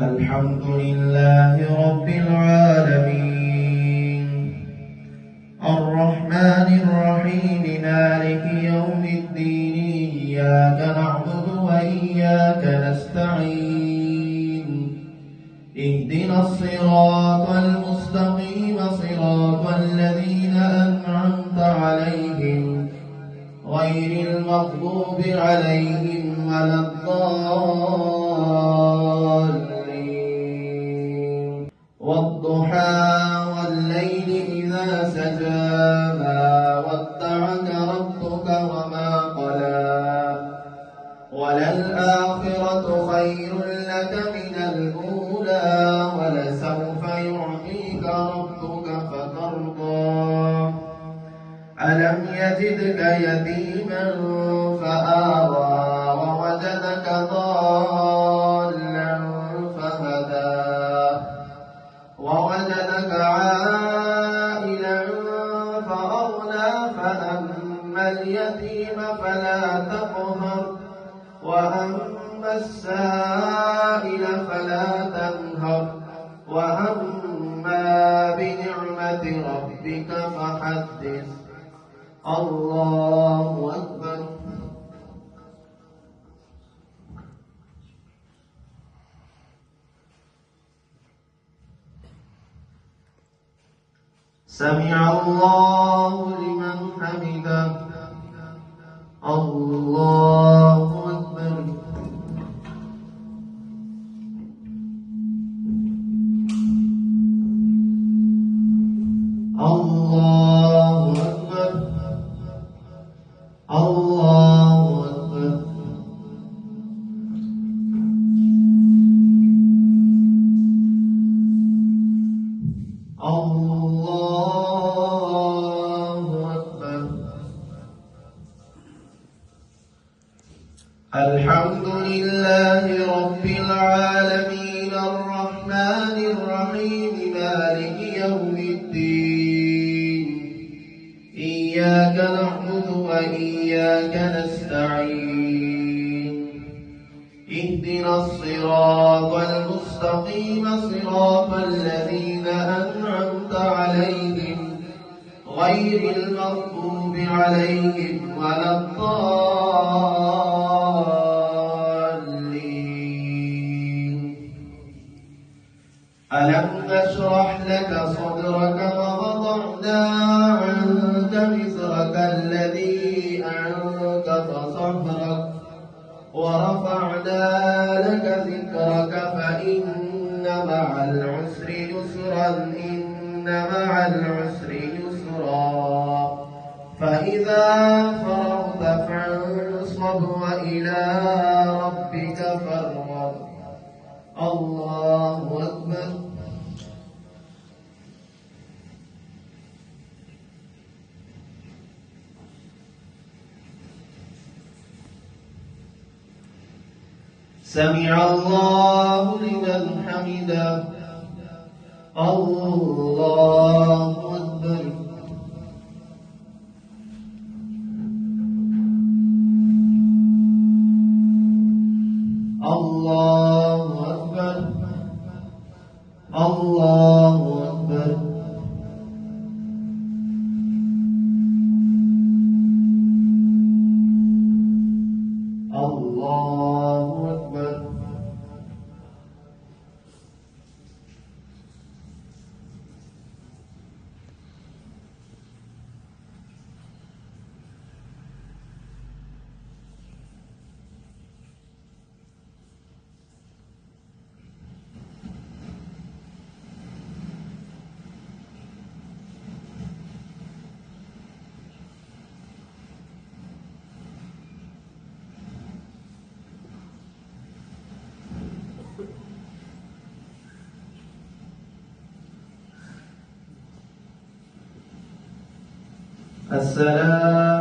الحمد لله رب العالمين الرحمن الرحيم مالك يوم الدين إياك نعبد وإياك نستعين اهدنا الصراط المستقيم صراط الذين أنعمت عليهم غير المغضوب عليهم ولا الضالين والضحى والليل إذا سجى ما ودعك ربك وما قلى وللآخرة خير لك من الأولى ولسوف يعطيك ربك فترضى ألم يجدك يتيما فآوى ووجدك ضالا فهدى ووجدك عائلا فأغنى فأما اليتيم فلا تقهر وأما السائل فلا تنهر وأما بنعمة ربك فحدث الله أكبر سمع الله لمن حمده الله أكبر الله أكبر الله أكبر الله أكبر الحمد لله رب العالمين الرحمن الرحيم مالك يوم الدين إياك نعبد وإياك نستعين اهدنا الصراط المستقيم صراط الذين أنعمت عليهم غير المغضوب عليهم ولا الضالين ألم نشرح لك صدرك ووضعنا عنك وزرك الذي أنقض ظهرك ورفعنا لك ذكرك فإن مع العسر يسرا إن مع العسر يسرا فإذا فرغت فانصب وإلى ربك فارغب الله أكبر سمع الله لمن حمده الله أكبر الله أكبر الله أكبر الله أكبر السلام